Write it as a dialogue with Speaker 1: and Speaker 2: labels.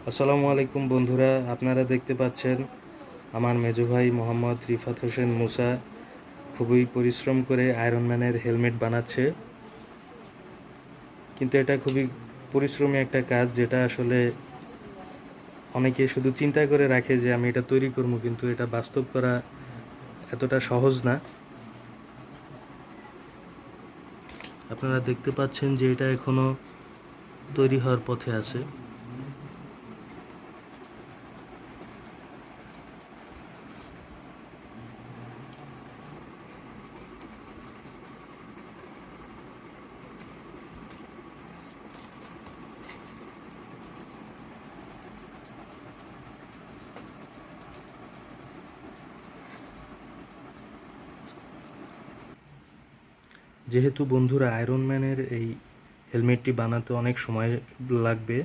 Speaker 1: আসসালামু আলাইকুম বন্ধুরা, আপনারা দেখতে পাচ্ছেন আমার মেজো ভাই মোহাম্মদ রিফাত হোসেন মুসা খুবই পরিশ্রম করে আয়রনম্যানের হেলমেট বানাচ্ছে। কিন্তু এটা খুবই পরিশ্রমী একটা কাজ, যেটা আসলে অনেকে শুধু চিন্তা করে রাখে যে আমি এটা তৈরি করব, কিন্তু এটা বাস্তব করা এতটা সহজ না। আপনারা দেখতে পাচ্ছেন যে এটা এখনো তৈরি হওয়ার পথে আছে। যেহেতু বন্ধুরা আয়রনম্যানের এই হেলমেটটি বানাতে অনেক সময় লাগবে,